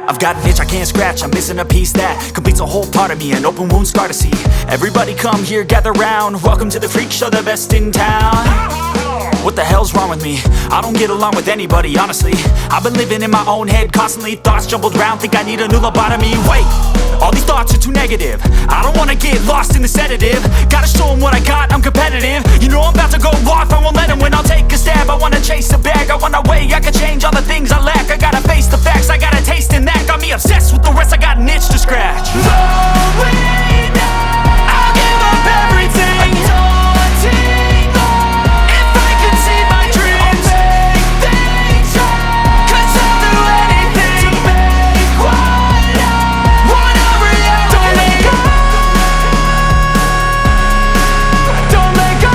I've got an itch I can't scratch, I'm missing a piece that completes a whole part of me, an open wound scar to see. Everybody come here, gather round, welcome to the freak show, the best in town. What the hell's wrong with me? I don't get along with anybody, honestly. I've been living in my own head constantly, thoughts jumbled round, think I need a new lobotomy. Wait, all these thoughts are too negative, I don't wanna get lost in the sedative. Gotta show them what I got, I'm competitive. You know I'm about to go off, I won't let them win. I'll take a stab, I wanna chase a bag, I wanna weigh, I can change all the things I lack. I gotta face the facts, I got a taste in that. Got me obsessed with the rest, I got an itch to scratch. Slowing down, I'll give up everything. Daunting all, if I could see my dreams, I'll make things right. 'Cause I'll do anything to make what I wanna reality. Don't let go, don't let go.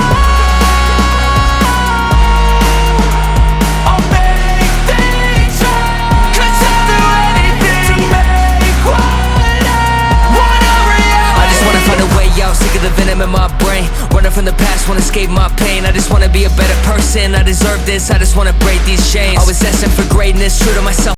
I'll make things right. 'Cause I'll do anything to make what I wanna reality. I just wanna find a way out, sick of the venom in my brain. Running from the past, wanna escape my pain. I just wanna be a better person, I deserve this, I just wanna break these chains. Always asking for greatness, true to myself.